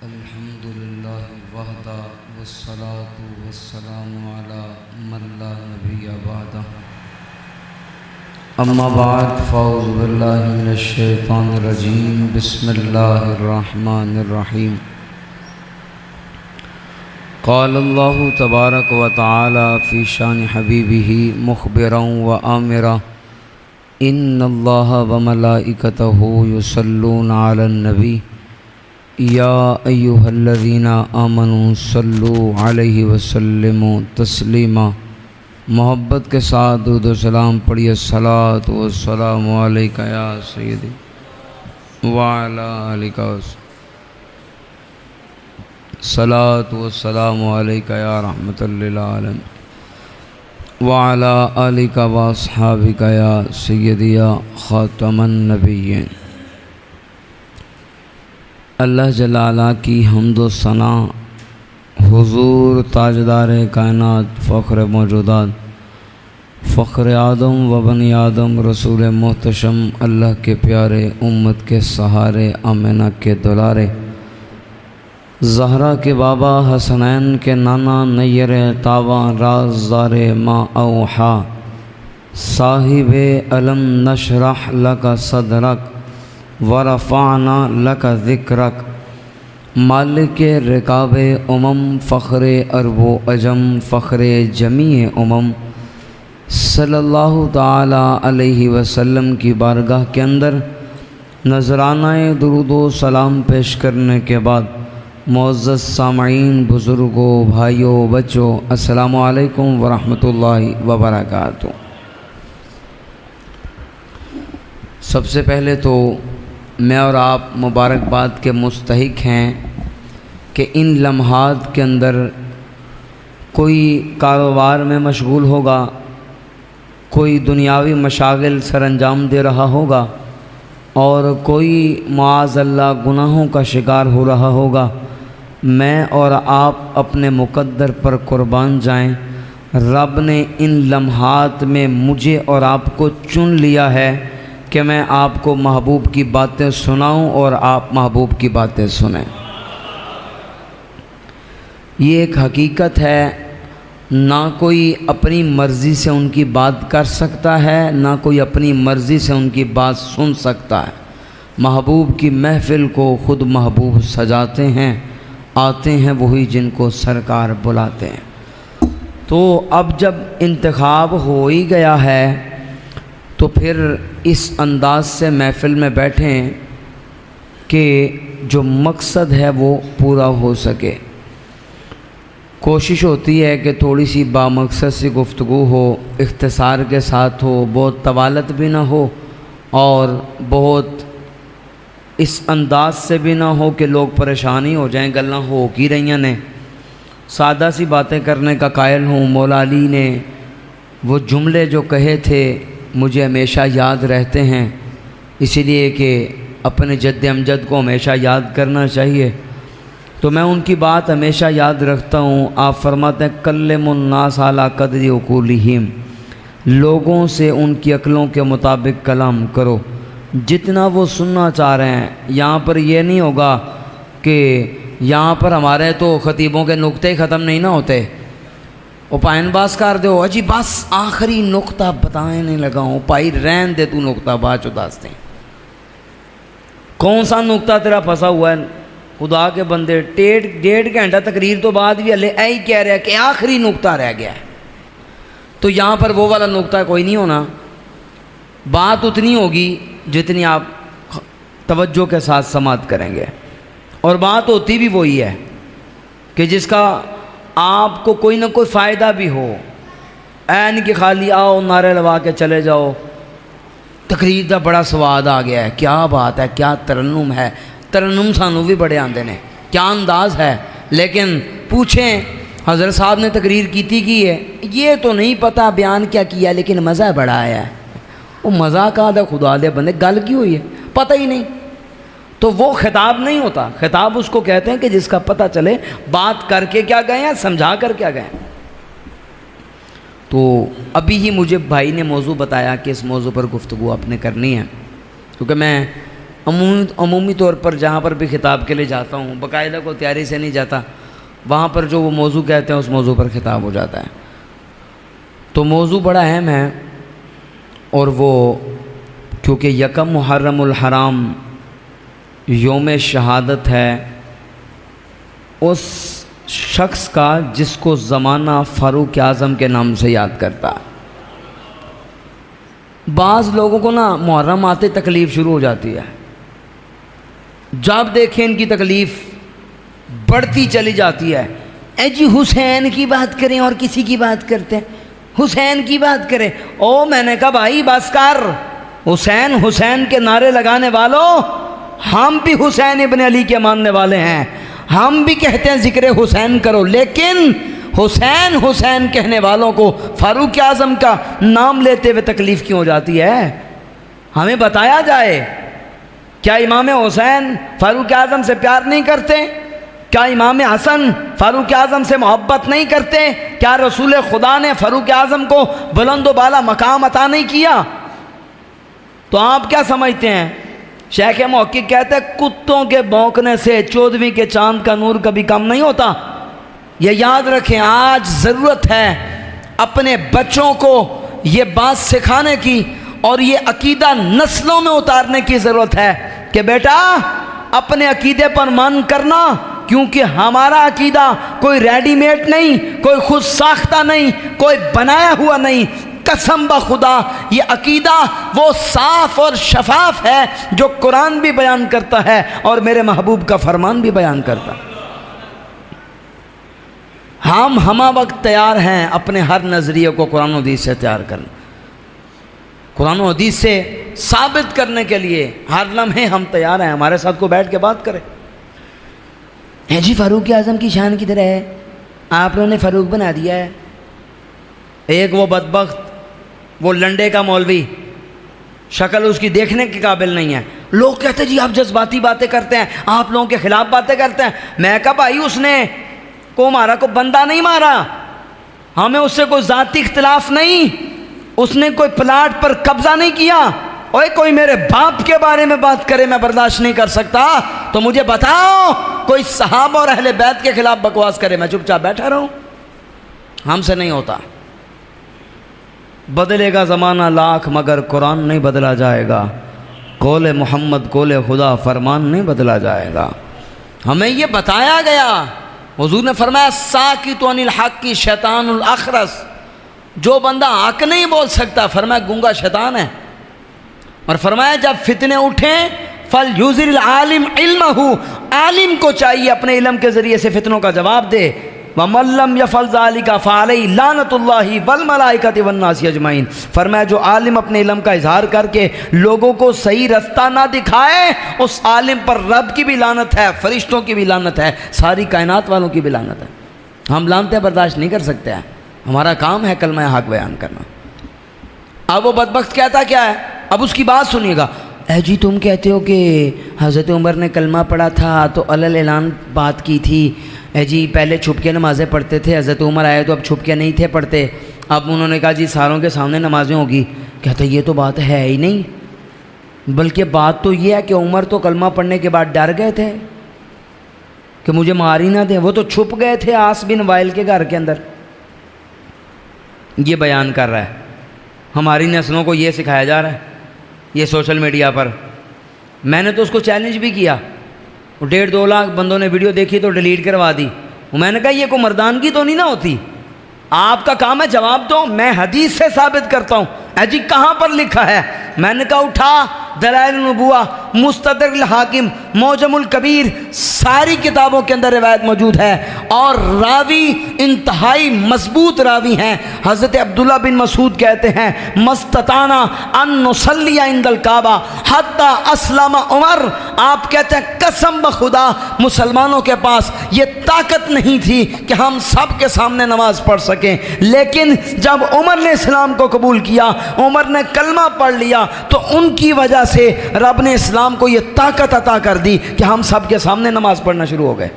الحمد للہ وحدہ والصلاة والسلام علی من لا نبی بعدہ اما بعد فاعوذ باللہ من الشیطان الرجیم بسم اللہ الرحمن الرحیم قال اللہ تبارک و تعالی فی شان حبیبہ مخبرا و آمرا ان اللہ وملائکتہ یصلون علی النبی یا ایہا الذین آمنوا صلوا علیہ وسلموا تسلیما۔ محبت کے ساتھ درود و سلام پڑھیے۔ الصلاۃ والسلام علیکہ یا سیدی وعلی آلک الصلاۃ والسلام علیکہ یا رحمۃ للعالمین وعلی آلک واصحابک یا سیدی یا خاتم النبیین۔ اللہ جلالہ کی حمد و ثنا حضور تاجدار کائنات فخر موجودات فخر آدم و بنی آدم رسول محتشم اللہ کے پیارے امت کے سہارے آمنہ کے دلارے زہرا کے بابا حسنین کے نانا نیر تاباں رازدار ما اوحا صاحب علم نشرح لک صدرک ورفعنا لک ذکرک مالک رکاب فخر عرب و عجم فخر جمیع صلی اللہ تعالی علیہ وسلم کی بارگاہ کے اندر نذرانہ درود و سلام پیش کرنے کے بعد معزز سامعین، بزرگوں، بھائیوں، بچوں، السلام علیکم ورحمۃ اللہ وبرکاتہ۔ سب سے پہلے تو میں اور آپ مبارکباد کے مستحق ہیں کہ ان لمحات کے اندر کوئی کاروبار میں مشغول ہوگا، کوئی دنیاوی مشاغل سر انجام دے رہا ہوگا اور کوئی معاذ اللہ گناہوں کا شکار ہو رہا ہوگا۔ میں اور آپ اپنے مقدر پر قربان جائیں، رب نے ان لمحات میں مجھے اور آپ کو چن لیا ہے کہ میں آپ کو محبوب کی باتیں سناؤں اور آپ محبوب کی باتیں سنیں۔ یہ ایک حقیقت ہے، نہ کوئی اپنی مرضی سے ان کی بات کر سکتا ہے، نہ کوئی اپنی مرضی سے ان کی بات سن سکتا ہے۔ محبوب کی محفل کو خود محبوب سجاتے ہیں، آتے ہیں وہی جن کو سرکار بلاتے ہیں۔ تو اب جب انتخاب ہو ہی گیا ہے تو پھر اس انداز سے محفل میں بیٹھیں کہ جو مقصد ہے وہ پورا ہو سکے۔ کوشش ہوتی ہے کہ تھوڑی سی بامقصد سی گفتگو ہو، اختصار کے ساتھ ہو، بہت طوالت بھی نہ ہو اور بہت اس انداز سے بھی نہ ہو کہ لوگ پریشانی ہو جائیں، گلاں ہو کی رہیاں نے، سادہ سی باتیں کرنے کا قائل ہوں۔ مولا علی نے وہ جملے جو کہے تھے مجھے ہمیشہ یاد رہتے ہیں، اسی لیے کہ اپنے جد امجد کو ہمیشہ یاد کرنا چاہیے، تو میں ان کی بات ہمیشہ یاد رکھتا ہوں۔ آپ فرماتے ہیں کلم الناس علی قدر عقولہم، لوگوں سے ان کی عقلوں کے مطابق کلام کرو، جتنا وہ سننا چاہ رہے ہیں۔ یہاں پر یہ نہیں ہوگا کہ یہاں پر ہمارے تو خطیبوں کے نقطے ختم نہیں نہ ہوتے، وہ پائن باس کر دو اجی بس آخری نقطہ بتائیں نہیں لگا ہوں، پائی رہن دے تو نقطہ بات چداستے ہیں۔ کون سا نقطہ تیرا پھنسا ہوا ہے؟ خدا کے بندے ڈیڑھ گھنٹہ تقریر تو بعد بھی ہلے ایہی کہہ رہا ہے کہ آخری نقطہ رہ گیا ہے، تو یہاں پر وہ والا نقطہ کوئی نہیں ہونا۔ بات اتنی ہوگی جتنی آپ توجہ کے ساتھ سماعت کریں گے، اور بات ہوتی بھی وہی ہے کہ جس کا آپ کو کوئی نہ کوئی فائدہ بھی ہو۔ این کہ خالی آؤ نعرے لوا کے چلے جاؤ، تقریر دا بڑا سواد آ گیا ہے، کیا بات ہے، کیا ترنم ہے، ترنم سانو بھی بڑے آندے نے، کیا انداز ہے، لیکن پوچھیں حضرت صاحب نے تقریر کی ہے، یہ تو نہیں پتہ بیان کیا کیا لیکن مزہ بڑا آیا ہے۔ وہ مزہ کہاں دا خدا دے بندے، گل کی ہوئی ہے پتہ ہی نہیں، تو وہ خطاب نہیں ہوتا۔ خطاب اس کو کہتے ہیں کہ جس کا پتہ چلے بات کر کے کیا گئے ہیں، سمجھا کر کیا گئے ہیں۔ تو ابھی ہی مجھے بھائی نے موضوع بتایا کہ اس موضوع پر گفتگو آپ نے کرنی ہے، کیونکہ میں عمومی طور پر جہاں پر بھی خطاب کے لیے جاتا ہوں باقاعدہ کو تیاری سے نہیں جاتا، وہاں پر جو وہ موضوع کہتے ہیں اس موضوع پر خطاب ہو جاتا ہے۔ تو موضوع بڑا اہم ہے، اور وہ کیونکہ یکم محرم الحرام یوم شہادت ہے اس شخص کا جس کو زمانہ فاروق اعظم کے نام سے یاد کرتا ہے۔ بعض لوگوں کو نا محرم آتے تکلیف شروع ہو جاتی ہے، جب دیکھیں ان کی تکلیف بڑھتی چلی جاتی ہے۔ اے جی حسین کی بات کریں اور کسی کی بات کرتے ہیں، حسین کی بات کریں۔ او میں نے کہا بھائی بس کر، حسین حسین کے نعرے لگانے والوں، ہم بھی حسین ابن علی کے ماننے والے ہیں، ہم بھی کہتے ہیں ذکر حسین کرو، لیکن حسین حسین کہنے والوں کو فاروق اعظم کا نام لیتے ہوئے تکلیف کیوں ہو جاتی ہے؟ ہمیں بتایا جائے، کیا امام حسین فاروق اعظم سے پیار نہیں کرتے؟ کیا امام حسن فاروق اعظم سے محبت نہیں کرتے؟ کیا رسول خدا نے فاروق اعظم کو بلند و بالا مقام عطا نہیں کیا؟ تو آپ کیا سمجھتے ہیں؟ شیخ محقق کہتے ہیں کتوں کے بھونکنے سے 14ویں کے چاند کا نور کبھی کم نہیں ہوتا۔ یہ یاد رکھیں، آج ضرورت ہے اپنے بچوں کو یہ بات سکھانے کی اور یہ عقیدہ نسلوں میں اتارنے کی ضرورت ہے کہ بیٹا اپنے عقیدے پر من کرنا، کیونکہ ہمارا عقیدہ کوئی ریڈی میڈ نہیں، کوئی خود ساختہ نہیں، کوئی بنایا ہوا نہیں۔ قسم بخدا یہ عقیدہ وہ صاف اور شفاف ہے جو قرآن بھی بیان کرتا ہے اور میرے محبوب کا فرمان بھی بیان کرتا ہے۔ ہم ہمہ وقت تیار ہیں اپنے ہر نظریے کو قرآن و حدیث سے تیار کرنا، قرآن و حدیث سے ثابت کرنے کے لیے ہر لمحے ہم تیار ہیں۔ ہمارے ساتھ کو بیٹھ کے بات کرے، ہے جی فاروق اعظم کی شان کی طرح ہے، آپ لوگوں نے فاروق بنا دیا ہے۔ ایک وہ بدبخت، وہ لنڈے کا مولوی، شکل اس کی دیکھنے کے قابل نہیں ہے، لوگ کہتے جی آپ جذباتی باتیں کرتے ہیں، آپ لوگوں کے خلاف باتیں کرتے ہیں۔ میں کہا بھائی اس نے کو مارا، کو بندہ نہیں مارا، ہمیں اس سے کوئی ذاتی اختلاف نہیں، اس نے کوئی پلاٹ پر قبضہ نہیں کیا۔ اوے کوئی میرے باپ کے بارے میں بات کرے میں برداشت نہیں کر سکتا، تو مجھے بتاؤ کوئی صحابہ اور اہل بیت کے خلاف بکواس کرے میں چپ چاپ بیٹھا رہوں؟ ہم سے نہیں ہوتا۔ بدلے گا زمانہ لاکھ مگر قرآن نہیں بدلا جائے گا، قول محمد قول خدا فرمان نہیں بدلا جائے گا۔ ہمیں یہ بتایا گیا، حضور نے فرمایا ساکت عن الحق کی شیطان الاخرس، جو بندہ حق نہیں بول سکتا فرمایا گونگا شیطان ہے۔ اور فرمایا جب فتنے اٹھیں فَلْيُزِرِ الْعَالِمْ عِلْمَهُ، عالم کو چاہیے اپنے علم کے ذریعے سے فتنوں کا جواب دے۔ وَمَن لَّمْ يَفْعَلْ ذَلِكَ فَعَلَيْهِ لَعْنَةُ اللَّهِ وَالْمَلَائِكَةِ وَالنَّاسِ أَجْمَعِينَ۔ فرمایا جو عالم اپنے علم کا اظہار کر کے لوگوں کو صحیح رستہ نہ دکھائے، اس عالم پر رب کی بھی لعنت ہے، فرشتوں کی بھی لعنت ہے، ساری کائنات والوں کی بھی لعنت ہے۔ ہم لعنتیں برداشت نہیں کر سکتے ہیں، ہمارا کام ہے کلمہ حق بیان کرنا۔ اب وہ بدبخت کہتا کیا ہے، اب اس کی بات سنیے گا۔ اے جی تم کہتے ہو کہ حضرت عمر نے کلمہ پڑھا تھا تو علل اعلان بات کی تھی، اے جی پہلے چھپ کے نمازیں پڑھتے تھے، حضرت عمر آئے تو اب چھپ کے نہیں تھے پڑھتے، اب انہوں نے کہا جی ساروں کے سامنے نمازیں ہوگی۔ کہتے یہ تو بات ہے ہی نہیں، بلکہ بات تو یہ ہے کہ عمر تو کلمہ پڑھنے کے بعد ڈر گئے تھے کہ مجھے مار ہی نہ دیں، وہ تو چھپ گئے تھے عاص بن وائل کے گھر کے اندر۔ یہ بیان کر رہا ہے، ہماری نسلوں کو یہ سکھایا جا رہا ہے یہ سوشل میڈیا پر۔ میں نے تو اس کو چیلنج بھی کیا، 1.5-2 لاکھ بندوں نے ویڈیو دیکھی تو ڈیلیٹ کروا دی۔ میں نے کہا یہ کوئی مردانگی تو نہیں نہ ہوتی، آپ کا کام ہے جواب دو، میں حدیث سے ثابت کرتا ہوں۔ اے جی کہاں پر لکھا ہے؟ میں نے کہا اٹھا دلائل النبوہ، مستدرک الحاکم، معجم الکبیر، ساری کتابوں کے اندر روایت موجود ہے، اور راوی انتہائی مضبوط راوی ہیں۔ حضرت عبداللہ بن مسعود کہتے ہیں مستطانا ان نصلی عند الکعبہ حتی اسلم عمر، آپ کہتے ہیں قسم بخدا مسلمانوں کے پاس یہ طاقت نہیں تھی کہ ہم سب کے سامنے نماز پڑھ سکیں، لیکن جب عمر نے اسلام کو قبول کیا، عمر نے کلمہ پڑھ لیا، تو ان کی وجہ سے رب نے اسلام کو یہ طاقت عطا کر دی کہ ہم سب کے سامنے نماز پڑھنا شروع ہو گئے۔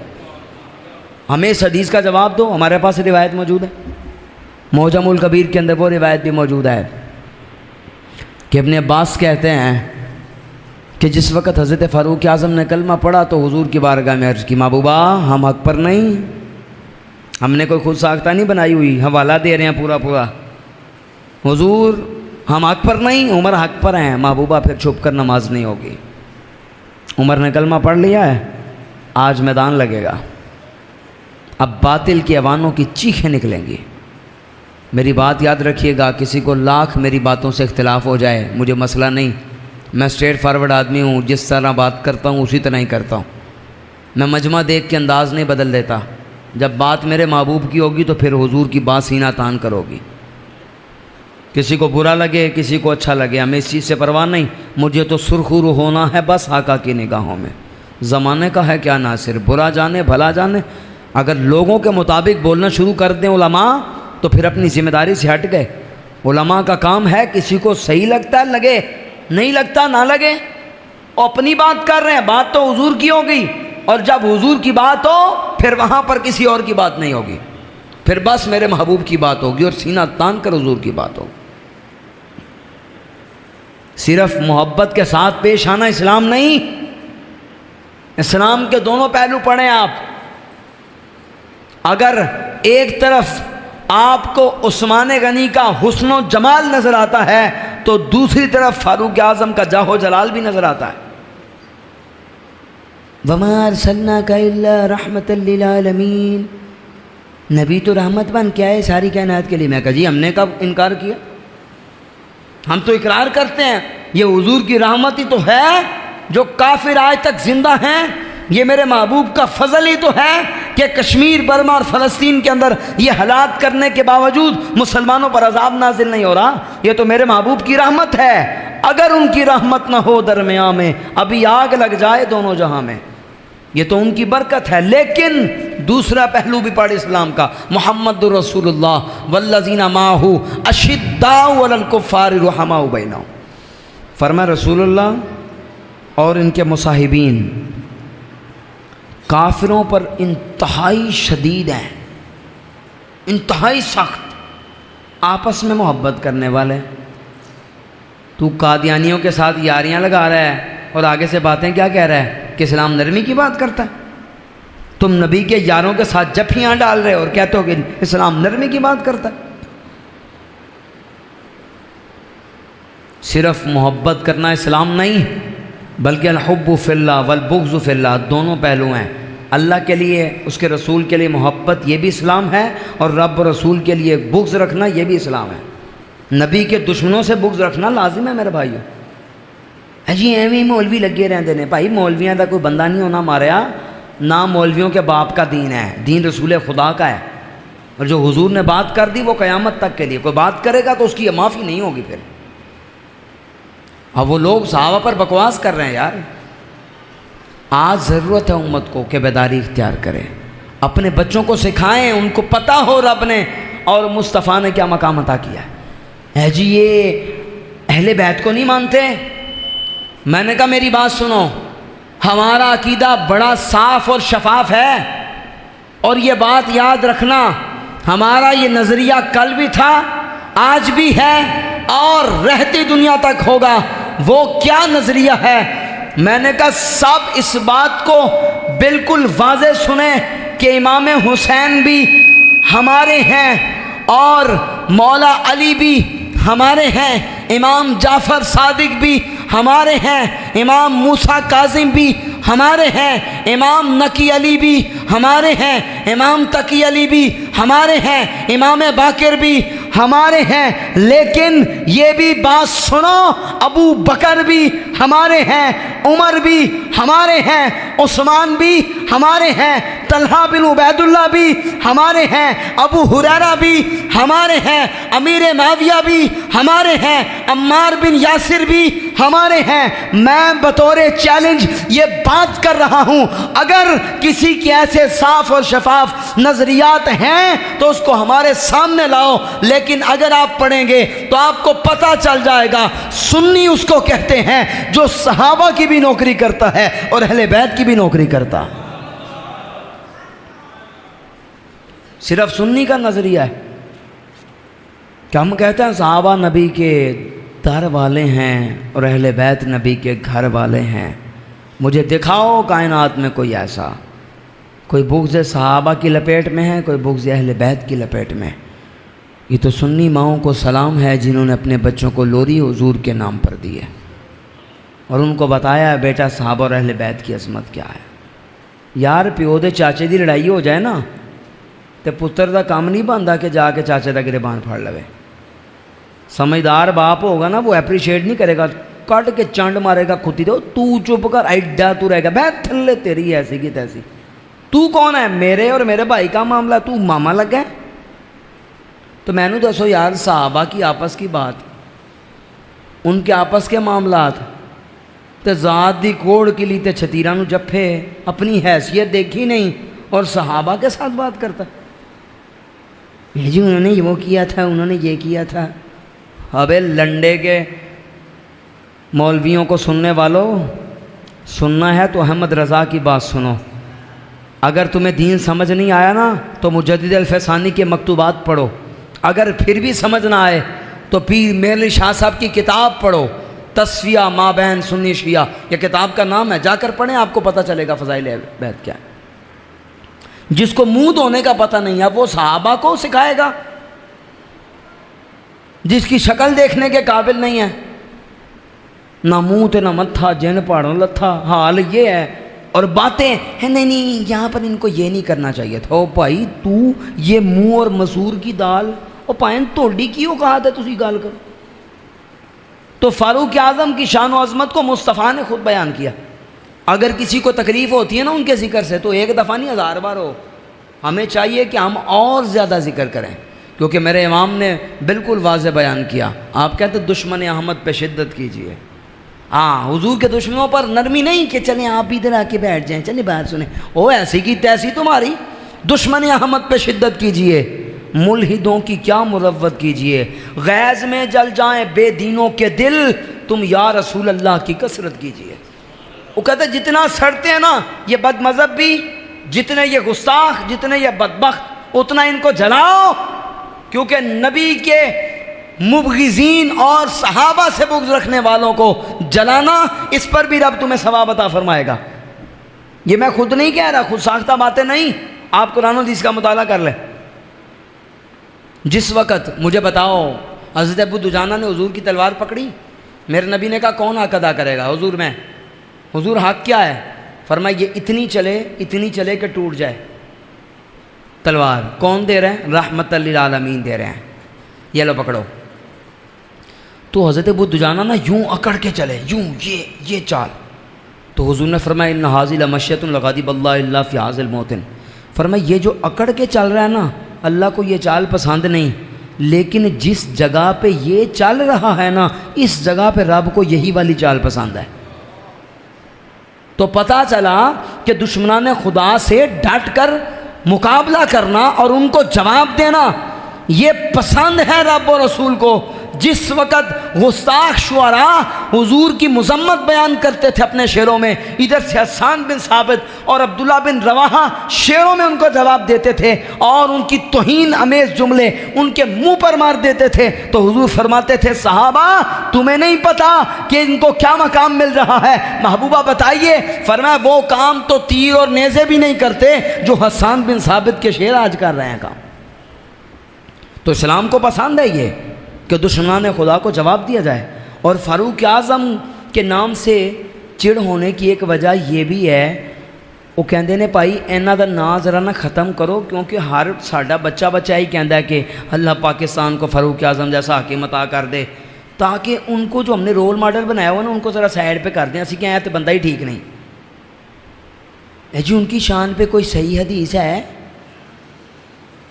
ہمیں اس حدیث کا جواب دو، ہمارے پاس روایت موجود ہے، معجم الکبیر کے اندر وہ روایت بھی موجود ہے کہ ابن عباس کہتے ہیں کہ جس وقت حضرت فاروق اعظم نے کلمہ پڑھا تو حضور کی بارگاہ میں عرض کی محبوبہ ہم حق پر نہیں، ہم نے کوئی خود ساختہ نہیں بنائی ہوئی، حوالہ دے رہے ہیں پورا حضور ہم حق پر نہیں، عمر حق پر ہیں۔ محبوبہ پھر چھپ کر نماز نہیں ہوگی، عمر نے کلمہ پڑھ لیا ہے، آج میدان لگے گا، اب باطل کے ایوانوں کی چیخیں نکلیں گی۔ میری بات یاد رکھیے گا، کسی کو لاکھ میری باتوں سے اختلاف ہو جائے مجھے مسئلہ نہیں، میں اسٹریٹ فارورڈ آدمی ہوں، جس طرح بات کرتا ہوں اسی طرح ہی کرتا ہوں، میں مجمع دیکھ کے انداز نہیں بدل دیتا۔ جب بات میرے محبوب کی ہوگی تو پھر حضور کی بات سینہ تان کرو گی، کسی کو برا لگے کسی کو اچھا لگے، ہمیں اس چیز سے پرواہ نہیں، مجھے تو سرخرو ہونا ہے بس آقا کی نگاہوں میں۔ زمانے کا ہے کیا ناصر، برا جانے بھلا جانے، اگر لوگوں کے مطابق بولنا شروع کر دیں علماء تو پھر اپنی ذمہ داری سے ہٹ گئے۔ علماء کا کام ہے کسی کو صحیح لگتا ہے لگے، نہیں لگتا نہ لگے، اور اپنی بات کر رہے ہیں، بات تو حضور کی ہوگی، اور جب حضور کی بات ہو پھر وہاں پر کسی اور کی بات نہیں ہوگی، پھر بس میرے محبوب کی بات ہوگی اور سینہ تان کر حضور کی بات ہوگی۔ صرف محبت کے ساتھ پیش آنا اسلام نہیں، اسلام کے دونوں پہلو پڑھیں آپ۔ اگر ایک طرف آپ کو عثمان غنی کا حسن و جمال نظر آتا ہے تو دوسری طرف فاروق اعظم کا جاہ و جلال بھی نظر آتا ہے۔ وَمَا أَرْسَلْنَاكَ إِلَّا رَحْمَةً لِّلْعَالَمِينَ، نبی تو رحمت بن کے آئے ساری کائنات کے لیے۔ میں کہا جی ہم نے کب انکار کیا، ہم تو اقرار کرتے ہیں یہ حضور کی رحمت ہی تو ہے، جو کافر آج تک زندہ ہیں، یہ میرے محبوب کا فضل ہی تو ہے کہ کشمیر برما اور فلسطین کے اندر یہ حالات کرنے کے باوجود مسلمانوں پر عذاب نازل نہیں ہو رہا، یہ تو میرے محبوب کی رحمت ہے۔ اگر ان کی رحمت نہ ہو درمیان میں ابھی آگ لگ جائے دونوں جہاں میں، یہ تو ان کی برکت ہے۔ لیکن دوسرا پہلو بھی پڑھ اسلام کا، محمد رسول اللہ والذین معہ اشداء علی الکفار رحماء بینہم، فرمایا رسول اللہ اور ان کے مصاحبین کافروں پر انتہائی شدید ہیں، انتہائی سخت، آپس میں محبت کرنے والے۔ تو قادیانیوں کے ساتھ یاریاں لگا رہا ہے اور آگے سے باتیں کیا کہہ رہا ہے کہ اسلام نرمی کی بات کرتا ہے، تم نبی کے یاروں کے ساتھ جفیاں ڈال رہے اور کہتے ہو کہ اسلام نرمی کی بات کرتا ہے۔ صرف محبت کرنا اسلام نہیں بلکہ الحب فی اللہ والبغض فی اللہ، دونوں پہلو ہیں۔ اللہ کے لیے اس کے رسول کے لیے محبت یہ بھی اسلام ہے، اور رب رسول کے لیے بغض رکھنا یہ بھی اسلام ہے۔ نبی کے دشمنوں سے بغض رکھنا لازم ہے میرے بھائیو۔ جی ایویں مولوی لگے رہتے ہیں، بھائی مولویاں کا کوئی بندہ نہیں ہونا ماریا، نہ مولویوں کے باپ کا دین ہے، دین رسول خدا کا ہے، اور جو حضور نے بات کر دی وہ قیامت تک کے لیے، کوئی بات کرے گا تو اس کی معافی نہیں ہوگی پھر۔ اب وہ لوگ صحابہ پر بکواس کر رہے ہیں یار، آج ضرورت ہے امت کو کہ بیداری اختیار کرے، اپنے بچوں کو سکھائیں، ان کو پتہ ہو رب نے اور مصطفیٰ نے کیا مقام عطا کیا ہے۔ جی یہ اہل بیت کو نہیں مانتے، میں نے کہا میری بات سنو، ہمارا عقیدہ بڑا صاف اور شفاف ہے، اور یہ بات یاد رکھنا، ہمارا یہ نظریہ کل بھی تھا، آج بھی ہے، اور رہتی دنیا تک ہوگا۔ وہ کیا نظریہ ہے؟ میں نے کہا سب اس بات کو بالکل واضح سنیں کہ امام حسین بھی ہمارے ہیں، اور مولا علی بھی ہمارے ہیں، امام جعفر صادق بھی ہمارے ہیں، امام موسیٰ کاظم بھی ہمارے ہیں، امام نقی علی بھی ہمارے ہیں، امام تقی علی بھی ہمارے ہیں، امام باقر بھی ہمارے ہیں۔ لیکن یہ بھی بات سنو، ابو بکر بھی ہمارے ہیں، عمر بھی ہمارے ہیں، عثمان بھی ہمارے ہیں، طلحہ بن عبید اللہ بھی ہمارے ہیں، ابو ہریرہ بھی ہمارے ہیں، امیر معاویہ بھی ہمارے ہیں، عمار بن یاسر بھی ہمارے ہیں۔ میں بطور چیلنج یہ بات کر رہا ہوں، اگر کسی کے ایسے صاف اور شفاف نظریات ہیں تو اس کو ہمارے سامنے لاؤ، لیکن اگر آپ پڑھیں گے تو آپ کو پتہ چل جائے گا سنی اس کو کہتے ہیں جو صحابہ کی بھی نوکری کرتا ہے اور اہل بیت کی بھی نوکری کرتا۔ صرف سنی کا نظریہ ہے کہ ہم کہتے ہیں صحابہ نبی کے در والے ہیں اور اہل بیت نبی کے گھر والے ہیں. مجھے دکھاؤ کائنات میں کوئی ایسا. کوئی بغض صحابہ کی لپیٹ میں ہے, کوئی بغض اہل بیت کی لپیٹ میں. یہ تو سنی ماؤں کو سلام ہے جنہوں نے اپنے بچوں کو لوری حضور کے نام پر دی ہے اور ان کو بتایا بیٹا صحابہ اور اہل بیت کی عظمت کیا ہے. یار پیو دے چاچے دی لڑائی ہو جائے نا تے پتر دا کام نہیں بنتا کہ جا کے چاچے دا گریبان پھاڑ لوے. سمجھدار باپ ہوگا نا وہ اپریشیٹ نہیں کرے گا, کٹ کے چانڈ مارے گا کھتی دو, تو چپ کر ایڈا تو رہے گا بیٹھ تھلے تیری ایسی کی تیسی. تو کون ہے؟ میرے اور میرے بھائی کا معاملہ, تو ماما لگا ہے. تو میں نے دسو یار صحابہ کی آپس کی بات, ان کے آپس کے معاملات تے ذات دی کوڑ کی لی تے چھتیرہ نو جپے, اپنی حیثیت دیکھی نہیں اور صحابہ کے ساتھ بات کرتا. جی انہوں نے وہ کیا تھا, انہوں نے یہ کیا تھا. ابے لنڈے کے مولویوں کو سننے والوں, سننا ہے تو احمد رضا کی بات سنو. اگر تمہیں دین سمجھ نہیں آیا نا تو مجدد الفسانی کے مکتوبات پڑھو. اگر پھر بھی سمجھ نہ آئے تو پیر میر علی شاہ صاحب کی کتاب پڑھو, تصفیہ مابین سنی شیعہ, یہ کتاب کا نام ہے, جا کر پڑھیں, آپ کو پتہ چلے گا فضائل بیت کیا ہے. جس کو منہ دھونے کا پتہ نہیں ہے وہ صحابہ کو سکھائے گا, جس کی شکل دیکھنے کے قابل نہیں ہے, نہ منہ تے نہ متھا, جن پاڑوں لتھا, حال یہ ہے. اور باتیں ہیں نہیں یہاں پر ان کو یہ نہیں کرنا چاہیے تھا. او بھائی تو یہ منہ اور مسور کی دال او پائن توڑی کی اوقات ہے تسی گال کرو. تو فاروق اعظم کی شان و عظمت کو مصطفیٰ نے خود بیان کیا. اگر کسی کو تکلیف ہوتی ہے نا ان کے ذکر سے تو ایک دفعہ نہیں 1000 بار ہو. ہمیں چاہیے کہ ہم اور زیادہ ذکر کریں, کیونکہ میرے امام نے بالکل واضح بیان کیا. آپ کہتے دشمن احمد پہ شدت کیجیے. ہاں حضور کے دشمنوں پر نرمی نہیں کہ چلیں آپ بھی ادھر آ کے بیٹھ جائیں, چلیں بات سنیں, او ایسی کی تیسی تمہاری. دشمن احمد پہ شدت کیجیے, ملحدوں کی کیا مروت کیجیے, غیظ میں جل جائیں بے دینوں کے دل, تم یا رسول اللہ کی کثرت کیجیے. وہ کہتے جتنا سڑتے ہیں نا یہ بد مذہب بھی, جتنے یہ گستاخ, جتنے یہ بدبخت, اتنا ان کو جلاؤ, کیونکہ نبی کے مبغضین اور صحابہ سے بغض رکھنے والوں کو جلانا, اس پر بھی رب تمہیں ثواب عطا فرمائے گا. یہ میں خود نہیں کہہ رہا, خود ساختہ باتیں نہیں, آپ قرآن و حدیث کا مطالعہ کر لیں. جس وقت مجھے بتاؤ حضرت ابو دجانہ نے حضور کی تلوار پکڑی, میرے نبی نے کہا کون حق ادا کرے گا؟ حضور میں. حضور حق کیا ہے؟ فرمایا یہ اتنی چلے کہ ٹوٹ جائے تلوار. کون دے رہے ہیں؟ رحمت للعالمین دے رہے ہیں, یہ لو پکڑو. تو حضرت ابو دجانہ نا یوں اکڑ کے چلے, یوں یہ چال. تو حضور نے فرمایا ان ھذہ لمشیۃ لغضب اللہ الا فی ھذا الموطن. فرمایا یہ جو اکڑ کے چل رہا ہے نا اللہ کو یہ چال پسند نہیں, لیکن جس جگہ پہ یہ چل رہا ہے نا اس جگہ پہ رب کو یہی والی چال پسند ہے. تو پتہ چلا کہ دشمنان خدا سے ڈٹ کر مقابلہ کرنا اور ان کو جواب دینا یہ پسند ہے رب و رسول کو. جس وقت گستاخ شعراء حضور کی مذمت بیان کرتے تھے اپنے شعروں میں, ادھر سے حسان بن ثابت اور عبداللہ بن رواحہ شعروں میں ان کو جواب دیتے تھے اور ان کی توہین امیز جملے ان کے منہ پر مار دیتے تھے, تو حضور فرماتے تھے صحابہ تمہیں نہیں پتا کہ ان کو کیا مقام مل رہا ہے, محبوبہ بتائیے. فرمایا وہ کام تو تیر اور نیزے بھی نہیں کرتے جو حسان بن ثابت کے شعر آج کر رہے ہیں کام. تو اسلام کو پسند ہے یہ کہ دشمنان خدا کو جواب دیا جائے. اور فاروق اعظم کے نام سے چڑ ہونے کی ایک وجہ یہ بھی ہے, وہ کہندے نے بھائی انہاں دا نام ذرا نہ ختم کرو, کیونکہ ہر ساڈا بچہ ہی کہندا ہے کہ اللہ پاکستان کو فاروق اعظم جیسا حاکم عطا کر دے, تاکہ ان کو جو ہم نے رول ماڈل بنایا ہوا نا ان کو ذرا سائڈ پہ کر دیں. اسی کہ تو بندہ ہی ٹھیک نہیں. جی ان کی شان پہ کوئی صحیح حدیث ہے؟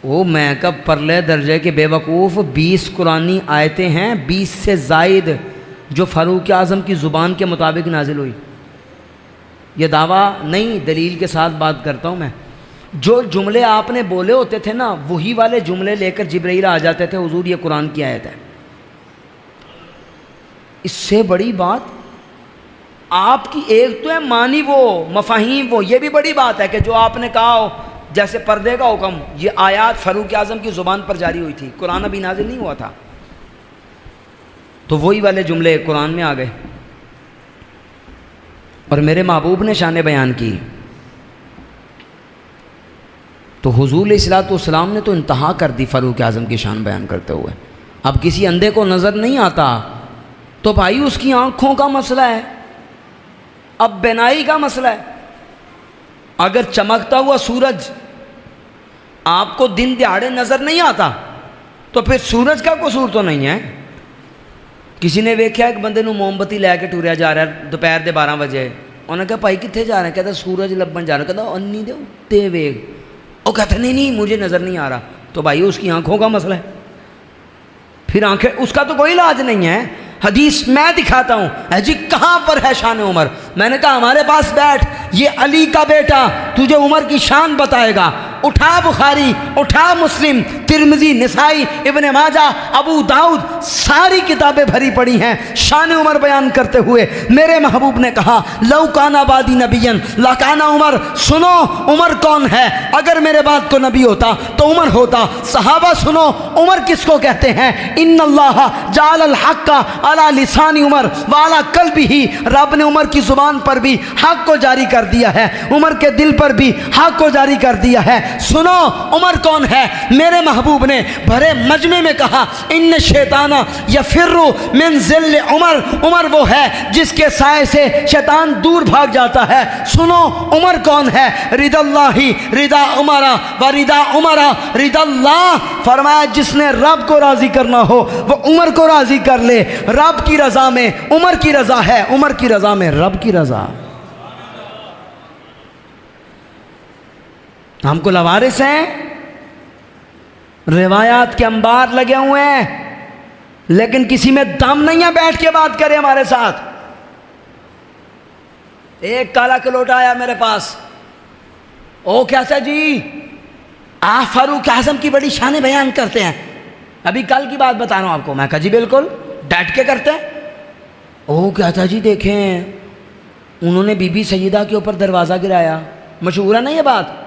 وہ میں کب پرلے درجے کے بے وقوف 20 قرآنی آیتیں ہیں, 20 سے زائد, جو فاروق اعظم کی زبان کے مطابق نازل ہوئی. یہ دعویٰ نہیں, دلیل کے ساتھ بات کرتا ہوں میں. جو جملے آپ نے بولے ہوتے تھے نا وہی والے جملے لے کر جبرائیل آ جاتے تھے, حضور یہ قرآن کی آیت ہے. اس سے بڑی بات آپ کی ایک تو ہے معنی وہ مفاہیم وہ, یہ بھی بڑی بات ہے کہ جو آپ نے کہا ہو جیسے پردے کا حکم, یہ آیات فاروق اعظم کی زبان پر جاری ہوئی تھی, قرآن ابھی نازل نہیں ہوا تھا. تو وہی والے جملے قرآن میں آ گئے اور میرے محبوب نے شان بیان کی. تو حضور علیہ الصلوۃ والسلام نے تو انتہا کر دی فاروق اعظم کی شان بیان کرتے ہوئے. اب کسی اندھے کو نظر نہیں آتا تو بھائی اس کی آنکھوں کا مسئلہ ہے، اب بینائی کا مسئلہ ہے. اگر چمکتا ہوا سورج آپ کو دن دہاڑے نظر نہیں آتا تو پھر سورج کا قصور تو نہیں ہے. کسی نے ویکھیا ایک بندے نو موم بتی لے کے ٹوریا جا رہا ہے دوپہر دے 12 بجے. انہوں نے کہا بھائی کتنے جا رہے ہیں؟ کہتا سورج لبن جا رہا ہے. کہتا انی دے اتے ویگ. وہ کہتا نہیں مجھے نظر نہیں آ رہا. تو بھائی اس کی آنکھوں کا مسئلہ ہے. پھر آنکھیں اس کا تو کوئی علاج نہیں ہے. حدیث میں دکھاتا ہوں. جی کہاں پر ہے شان عمر؟ میں نے کہا ہمارے پاس بیٹھ، یہ علی کا بیٹا تجھے عمر کی شان بتائے گا. اٹھا بخاری، اٹھا مسلم، ترمذی، نسائی، ابن ماجہ، ابو داؤد، ساری کتابیں بھری پڑی ہیں شان عمر بیان کرتے ہوئے. میرے محبوب نے کہا لو کان بعدی نبیا لکان عمر. سنو عمر کون ہے؟ اگر میرے بعد کو نبی ہوتا تو عمر ہوتا. صحابہ سنو عمر کس کو کہتے ہیں؟ ان اللہ جعل الحق علی لسان عمر وعلی قلبہ. رب نے عمر کی زبان پر بھی حق کو جاری کر دیا ہے، عمر کے دل پر بھی حق کو جاری کر دیا ہے. سنو عمر کون ہے؟ میرے محبوب نے بھرے مجمع میں کہا ان شیطان یفر من ظل عمر. عمر وہ ہے جس کے سائے سے شیطان دور بھاگ جاتا ہے. سنو عمر کون ہے؟ رضا اللہ رضا عمر و رضا عمر رضا اللہ. فرمایا جس نے رب کو راضی کرنا ہو وہ عمر کو راضی کر لے. رب کی رضا میں عمر کی رضا ہے، عمر کی رضا میں رب کی رضا. ہم کو لوارث ہیں، روایات کے انبار لگے ہوئے ہیں، لیکن کسی میں دم نہیں ہے بیٹھ کے بات کرے ہمارے ساتھ. ایک کالا کلوٹا آیا میرے پاس، او کیسا جی آپ فاروق اعظم کی بڑی شانیں بیان کرتے ہیں، ابھی کل کی بات بتا رہا ہوں آپ کو. میں کہا جی بالکل ڈٹ کے کرتے ہیں. او کیسا جی دیکھیں انہوں نے بی بی سیدہ کے اوپر دروازہ گرایا، مشہور ہے نا یہ بات.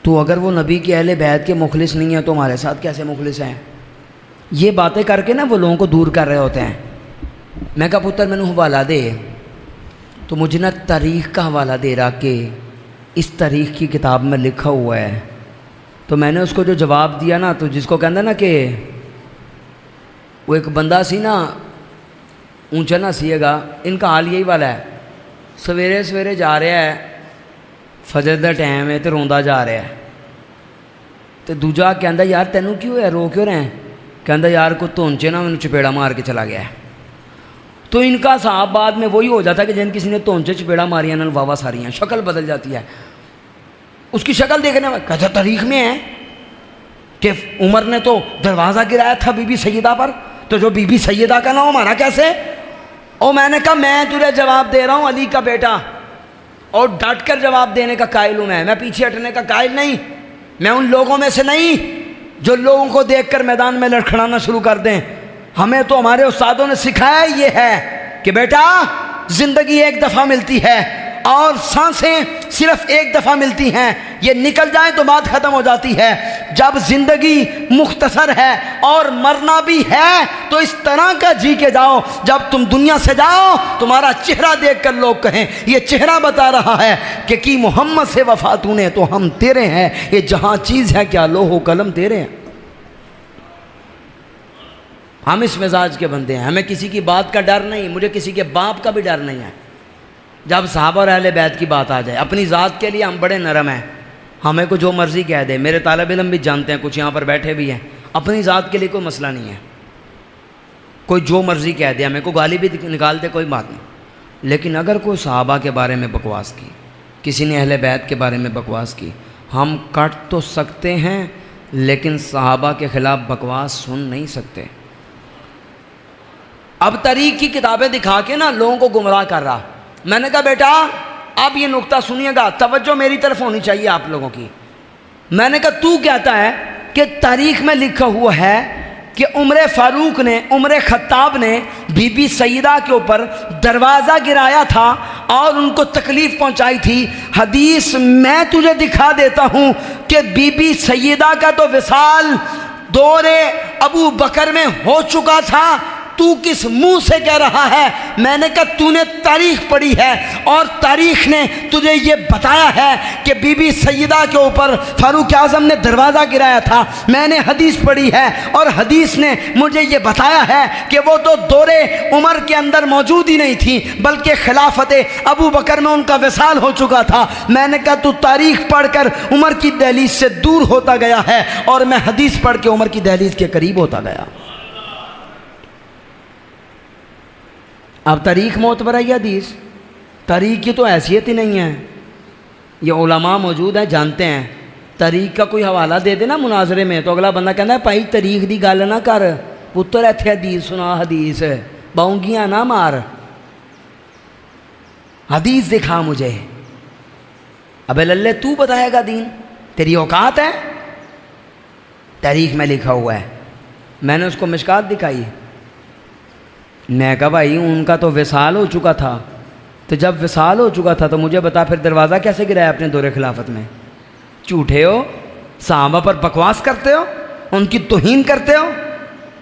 تو اگر وہ نبی کی اہل بیت کے مخلص نہیں ہیں تو ہمارے ساتھ کیسے مخلص ہیں؟ یہ باتیں کر کے نا وہ لوگوں کو دور کر رہے ہوتے ہیں. میں کہا پتر میں نے حوالہ دے، تو مجھے نا تاریخ کا حوالہ دے رہا کہ اس تاریخ کی کتاب میں لکھا ہوا ہے. تو میں نے اس کو جو جواب دیا نا، تو جس کو کہنا نا کہ وہ ایک بندہ سی نا اونچا نہ سیے گا، ان کا حال یہی والا ہے. سویرے سویرے جا رہا ہے، فجر دا ٹائم ہے تو روندا جا رہا ہے. تو دوجا کہندا یار تینوں کیوں ہے، رو کیوں رہے ہیں؟ کہندا یار کو تونچے نا میں چپیڑا مار کے چلا گیا ہے. تو ان کا صاحب بعد میں وہی ہو جاتا ہے کہ جن کسی نے تونچے چپیڑا ماریاں نہ واوا ساریاں، شکل بدل جاتی ہے. اس کی شکل دیکھنے میں کہتا تاریخ میں ہے کہ عمر نے تو دروازہ گرایا تھا بی بی سیدہ پر، تو جو بی بی سیدہ کا نام ہمارا کیسے؟ اور میں نے کہا میں تجھے جواب دے رہا ہوں علی کا بیٹا، اور ڈٹ کر جواب دینے کا قائل ہوں. میں پیچھے ہٹنے کا قائل نہیں. میں ان لوگوں میں سے نہیں جو لوگوں کو دیکھ کر میدان میں لڑکھڑانا شروع کر دیں. ہمیں تو ہمارے استادوں نے سکھایا یہ ہے کہ بیٹا زندگی ایک دفعہ ملتی ہے اور سانسیں صرف ایک دفعہ ملتی ہیں، یہ نکل جائیں تو بات ختم ہو جاتی ہے. جب زندگی مختصر ہے اور مرنا بھی ہے تو اس طرح کا جی کے جاؤ جب تم دنیا سے جاؤ تمہارا چہرہ دیکھ کر لوگ کہیں یہ چہرہ بتا رہا ہے کہ کی محمد سے وفا تو نے تو ہم تیرے ہیں. یہ جہاں چیز ہے کیا لوح و قلم تیرے ہیں. ہم اس مزاج کے بندے ہیں، ہمیں کسی کی بات کا ڈر نہیں، مجھے کسی کے باپ کا بھی ڈر نہیں ہے. جب صحابہ اور اہل بیت کی بات آ جائے، اپنی ذات کے لیے ہم بڑے نرم ہیں، ہمیں کو جو مرضی کہہ دے. میرے طالب علم بھی جانتے ہیں، کچھ یہاں پر بیٹھے بھی ہیں، اپنی ذات کے لیے کوئی مسئلہ نہیں ہے. کوئی جو مرضی کہہ دے، ہمیں کو گالی بھی نکال دے، کوئی بات نہیں. لیکن اگر کوئی صحابہ کے بارے میں بکواس کی، کسی نے اہل بیت کے بارے میں بکواس کی، ہم کٹ تو سکتے ہیں لیکن صحابہ کے خلاف بکواس سن نہیں سکتے. اب تاریخ کی کتابیں دکھا کے نا لوگوں کو گمراہ کر رہا. میں نے کہا بیٹا اب یہ نقطہ سنیے گا، توجہ میری طرف ہونی چاہیے آپ لوگوں کی. میں نے کہا تو کہتا ہے کہ تاریخ میں لکھا ہوا ہے کہ عمر فاروق نے، عمر خطاب نے بی بی سیدہ کے اوپر دروازہ گرایا تھا اور ان کو تکلیف پہنچائی تھی. حدیث میں تجھے دکھا دیتا ہوں کہ بی بی سیدہ کا تو وصال دور ابو بکر میں ہو چکا تھا، تو کس منہ سے کہہ رہا ہے؟ میں نے کہا تو نے تاریخ پڑھی ہے اور تاریخ نے تجھے یہ بتایا ہے کہ بی بی سیدہ کے اوپر فاروق اعظم نے دروازہ گرایا تھا۔ میں نے حدیث پڑھی ہے اور حدیث نے مجھے یہ بتایا ہے کہ وہ تو دور عمر کے اندر موجود ہی نہیں تھی، بلکہ خلافت ابو بکر میں ان کا وصال ہو چکا تھا۔ میں نے کہا تو تاریخ پڑھ کر عمر کی دہلیز سے دور ہوتا گیا ہے اور میں حدیث پڑھ کے عمر کی دہلیز کے قریب ہوتا گیا۔ اب تاریخ معتبر ہے یہ حدیث؟ تاریخ کی تو حیثیت ہی نہیں ہے۔ یہ علماء موجود ہیں، جانتے ہیں، تاریخ کا کوئی حوالہ دے دے نا مناظرے میں تو اگلا بندہ کہتا ہے بھائی تاریخ دی گل نہ کر پتر، ایتھے حدیث سنا، حدیث باؤنگیاں نہ مار، حدیث دکھا مجھے۔ ابے للے تو بتائے گا دین؟ تیری اوقات ہے؟ تاریخ میں لکھا ہوا ہے۔ میں نے اس کو مشکات دکھائی، میں کہا بھائی ان کا تو وصال ہو چکا تھا، تو جب وصال ہو چکا تھا تو مجھے بتا پھر دروازہ کیسے گرایا اپنے دور خلافت میں؟ جھوٹے ہو، صحابہ پر بکواس کرتے ہو، ان کی توہین کرتے ہو۔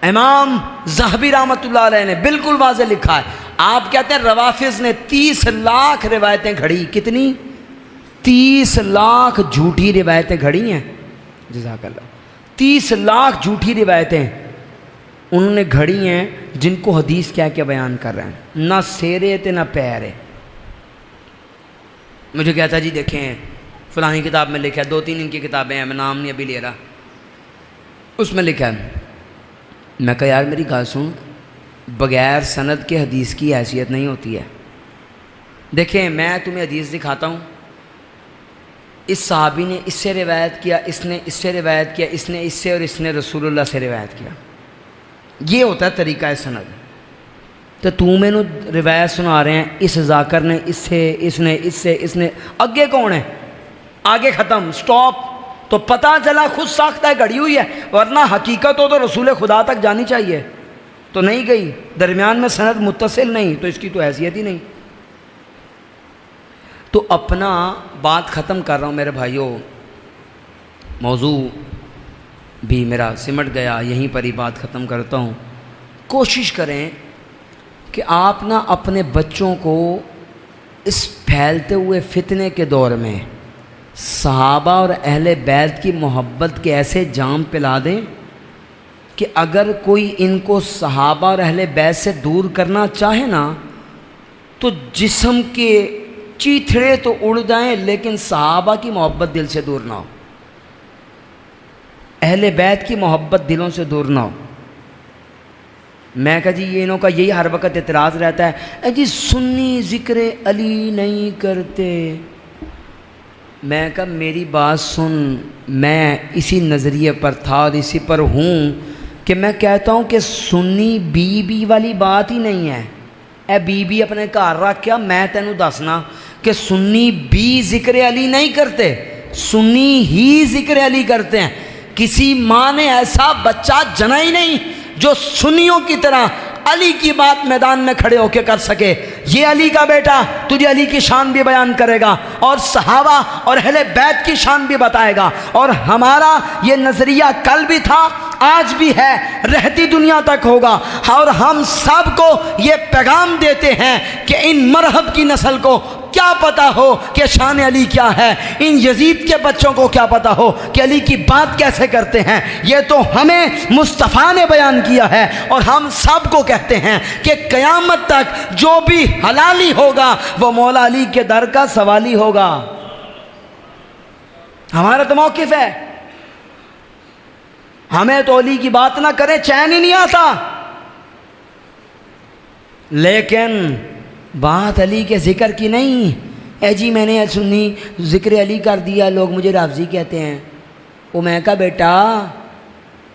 امام ذہبی رحمۃ اللہ علیہ نے بالکل واضح لکھا ہے، آپ کہتے ہیں روافظ نے 30 لاکھ روایتیں گھڑی۔ کتنی؟ 30 لاکھ جھوٹی روایتیں گھڑی ہیں۔ جزاک اللہ۔ 30 لاکھ جھوٹی روایتیں انہوں نے گھڑی ہیں جن کو حدیث کیا کیا بیان کر رہے ہیں، نہ سیرے تھے نہ پیرے۔ مجھے کہتا جی دیکھیں فلانی کتاب میں لکھا ہے، 2-3 ان کی کتابیں ہیں، میں نام نہیں ابھی لے رہا، اس میں لکھا ہے۔ میں کہا یار میری گال سن، بغیر سند کے حدیث کی حیثیت نہیں ہوتی ہے۔ دیکھیں میں تمہیں حدیث دکھاتا ہوں، اس صحابی نے اس سے روایت کیا، اس نے اس سے روایت کیا، اس نے اس سے، اور اس نے رسول اللہ سے روایت کیا۔ یہ ہوتا ہے طریقہ سند۔ تو تمہیں نو روایت سنا رہے ہیں، اس ذاکر نے اس سے، اس نے اس سے، اس نے، اگے کون ہے؟ آگے ختم، سٹاپ۔ تو پتہ چلا خود ساختہ گھڑی ہوئی ہے، ورنہ حقیقت ہو تو رسول خدا تک جانی چاہیے، تو نہیں گئی، درمیان میں سند متصل نہیں، تو اس کی تو حیثیت ہی نہیں۔ تو اپنا بات ختم کر رہا ہوں میرے بھائیوں، موضوع بھی میرا سمٹ گیا، یہیں پر ہی بات ختم کرتا ہوں۔ کوشش کریں کہ آپ نہ اپنے بچوں کو اس پھیلتے ہوئے فتنے کے دور میں صحابہ اور اہل بیت کی محبت کے ایسے جام پلا دیں کہ اگر کوئی ان کو صحابہ اور اہل بیت سے دور کرنا چاہے نا تو جسم کے چیتھڑے تو اڑ جائیں لیکن صحابہ کی محبت دل سے دور نہ ہو، اہل بیت کی محبت دلوں سے دور نہ ہو۔ میں کہا جی یہ انہوں کا یہی ہر وقت اعتراض رہتا ہے، اے جی سنی ذکر علی نہیں کرتے۔ میں کہا میری بات سن، میں اسی نظریے پر تھا اور اسی پر ہوں کہ میں کہتا ہوں کہ سنی بی بی والی بات ہی نہیں ہے۔ اے بی بی اپنے گھر رکھ کیا، میں تینوں دسنا کہ سنی بھی ذکر علی نہیں کرتے، سنی ہی ذکر علی کرتے ہیں۔ کسی ماں نے ایسا بچہ جنا ہی نہیں جو سنیوں کی طرح علی کی بات میدان میں کھڑے ہو کے کر سکے۔ یہ علی کا بیٹا تجھے علی کی شان بھی بیان کرے گا اور صحابہ اور اہل بیت کی شان بھی بتائے گا، اور ہمارا یہ نظریہ کل بھی تھا، آج بھی ہے، رہتی دنیا تک ہوگا، اور ہم سب کو یہ پیغام دیتے ہیں کہ ان مرحب کی نسل کو کیا پتا ہو کہ شان علی کیا ہے، ان یزید کے بچوں کو کیا پتا ہو کہ علی کی بات کیسے کرتے ہیں۔ یہ تو ہمیں مصطفیٰ نے بیان کیا ہے، اور ہم سب کو کہتے ہیں کہ قیامت تک جو بھی حلالی ہوگا وہ مولا علی کے در کا سوالی ہوگا۔ ہمارا تو موقف ہے، ہمیں تو علی کی بات نہ کریں چین ہی نہیں آتا، لیکن بات علی کے ذکر کی نہیں۔ اے جی میں نے سنی ذکر علی کر دیا، لوگ مجھے رافضی کہتے ہیں۔ وہ میں کہا بیٹا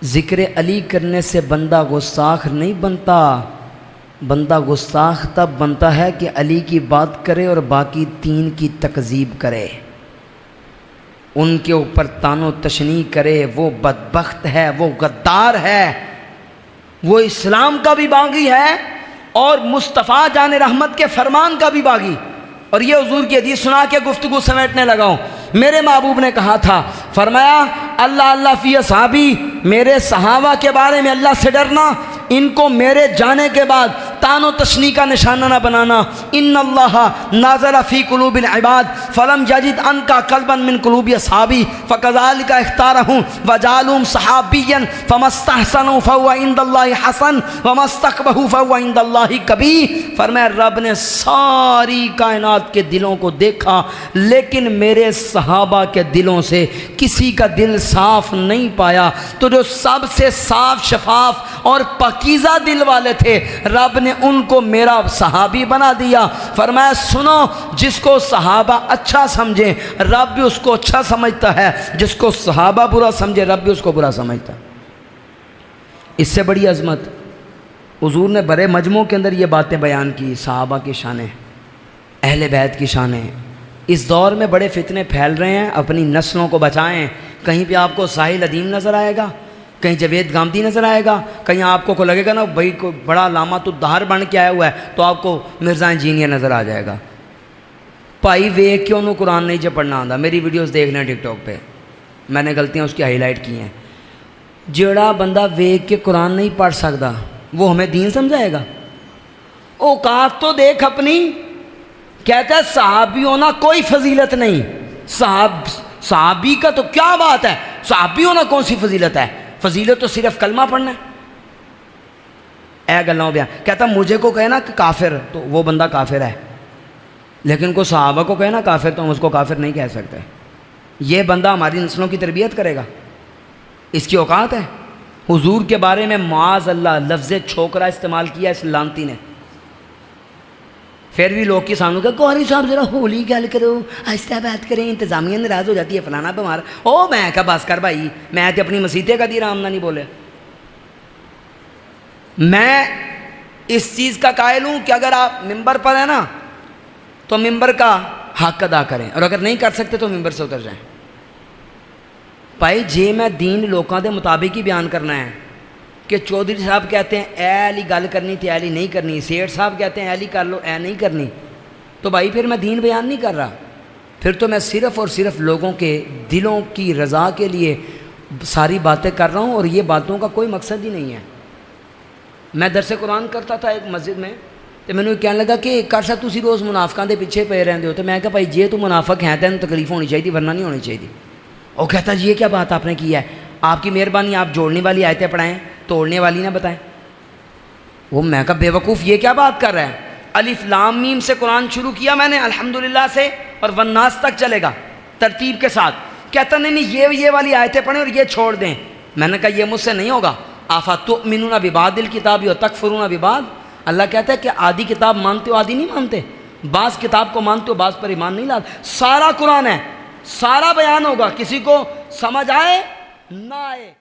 ذکر علی کرنے سے بندہ گستاخ نہیں بنتا، بندہ گستاخ تب بنتا ہے کہ علی کی بات کرے اور باقی تین کی تکذیب کرے، ان کے اوپر تان و تشنیع کرے۔ وہ بدبخت ہے، وہ غدار ہے، وہ اسلام کا بھی باغی ہے اور مصطفیٰ جان رحمت کے فرمان کا بھی باغی۔ اور یہ حضور کی حدیث سنا کے گفتگو سمیٹنے لگا ہوں۔ میرے محبوب نے کہا تھا، فرمایا اللہ اللہ فی اصحابی، میرے صحابہ کے بارے میں اللہ سے ڈرنا، ان کو میرے جانے کے بعد تان و تشنیع کا نشانہ نہ بنانا۔ ان اللہ نازل فی قلوب العباد فلم یجد عنک قلبا من قلوب اصحابی فکذلک اختارهم وجعلهم صحابیا فما استحسنوا فهو عند اللہ حسن وما استقبحوا فهو عند اللہ کبیر۔ فرمایا رب نے ساری کائنات کے دلوں کو دیکھا، لیکن میرے صحابہ کے دلوں سے کسی کا دل صاف نہیں پایا، تو جو سب سے صاف شفاف اور پاکیزہ دل والے تھے رب نے ان کو میرا صحابی بنا دیا۔ فرمایا سنو، جس کو صحابہ اچھا سمجھے رب بھی اس کو اچھا سمجھتا ہے، جس کو صحابہ برا سمجھے رب بھی اس کو برا سمجھتا ہے۔ اس سے بڑی عظمت حضور نے بڑے مجموع کے اندر یہ باتیں بیان کی، صحابہ کی شانیں، اہل بیت کی شانیں۔ اس دور میں بڑے فتنے پھیل رہے ہیں، اپنی نسلوں کو بچائیں۔ کہیں پہ آپ کو ساحل ادیم نظر آئے گا، کہیں جاوید گامدی نظر آئے گا، کہیں آپ کو لگے گا نا بھائی کو بڑا علامت الدہر بن کے آیا ہوا ہے تو آپ کو مرزا انجینئر نظر آ جائے گا۔ بھائی ویک کے انہوں قرآن نہیں جو پڑھنا آتا، میری ویڈیوز دیکھ لیں ٹک ٹاک پہ، میں نے غلطیاں اس کی ہائی لائٹ کی ہیں۔ جڑا بندہ ویک کے قرآن نہیں پڑھ سکتا وہ ہمیں دین سمجھائے گا؟ اوقات تو دیکھ اپنی۔ کہتا ہے صحابی ہونا کوئی فضیلت نہیں، صحابی کا تو کیا بات ہے، صحابی ہونا کون سی فضیلت ہے؟ فضیلت تو صرف کلمہ پڑھنا ہے۔ اے گلاں بیان کہتا مجھے کو کہے نا کہ کافر تو وہ بندہ کافر ہے، لیکن کو صحابہ کو کہے نا کافر تو ہم اس کو کافر نہیں کہہ سکتے۔ یہ بندہ ہماری نسلوں کی تربیت کرے گا، اس کی اوقات ہے؟ حضور کے بارے میں معاذ اللہ لفظ چھوکرا استعمال کیا اس لانتی نے، پھر بھی لوگ کی سامنے کہ قاری صاحب ذرا ہولی گل کرو، آہستہ بات کریں، انتظامیہ ناراض ہو جاتی ہے، فلانا بیمار۔ او میں کہا بس کر بھائی، میں تو اپنی مسیطے کا دی رام نہیں بولے۔ میں اس چیز کا قائل ہوں کہ اگر آپ ممبر پر ہیں نا تو ممبر کا حق ادا کریں، اور اگر نہیں کر سکتے تو ممبر سے اتر جائیں۔ بھائی جے میں دین لوکاں دے مطابق ہی بیان کرنا ہے کہ چودھری صاحب کہتے ہیں اے علی گل کرنی تھی علی نہیں کرنی، سیٹھ صاحب کہتے ہیں علی کر لو اے نہیں کرنی، تو بھائی پھر میں دین بیان نہیں کر رہا، پھر تو میں صرف اور صرف لوگوں کے دلوں کی رضا کے لیے ساری باتیں کر رہا ہوں، اور یہ باتوں کا کوئی مقصد ہی نہیں ہے۔ میں درس قرآن کرتا تھا ایک مسجد میں، تو میں نے کہنے لگا کہ کر سا تسی روز منافقاں دے پیچھے پے رہندے ہو، تو میں کہا بھائی جے تو منافق ہیں تو تکلیف ہونی چاہیے ورنہ نہیں ہونی چاہیے۔ وہ کہتا جی یہ کیا بات آپ نے کی ہے، آپ کی مہربانی آپ جوڑنے والی آیتیں پڑھائیں، توڑنے والی نہ بتائیں۔ وہ میں کہا بے وقوف یہ کیا بات کر رہا ہے، الف لام میم سے قرآن شروع کیا میں نے الحمدللہ سے اور والناس تک چلے گا ترتیب کے ساتھ۔ کہتا نہیں یہ والی آیتیں پڑھیں اور یہ چھوڑ دیں۔ میں نے کہا یہ مجھ سے نہیں ہوگا۔ افتؤمنون ببعض الکتاب وتکفرون ببعض، اللہ کہتا ہے کہ آدھی کتاب مانتے ہو آدھی نہیں مانتے، بعض کتاب کو مانتے ہو بعض پر ایمان نہیں لاتے۔ سارا قرآن ہے، سارا بیان ہوگا، کسی کو سمجھ آئے نہ آئے۔